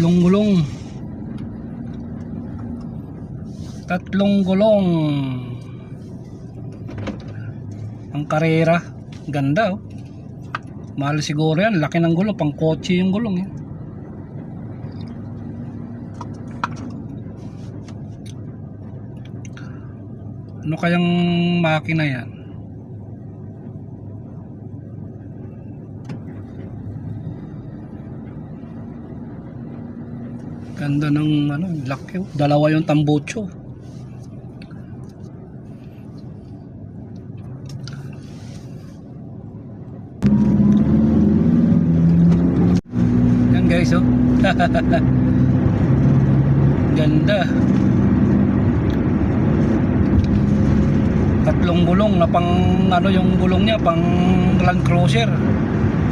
Tatlong gulong. Tatlong gulong. Ang Carrera. Ganda oh. Mahal siguro yan. Laki ng gulong. Pang kotse yung gulong eh. Ano kayang makina yan? Ganda ng ano, laki oh. Dalawa yung tambucho. Yan guys oh. Ganda. Tatlong gulong na pang ano yung gulong niya, pang Land Cruiser.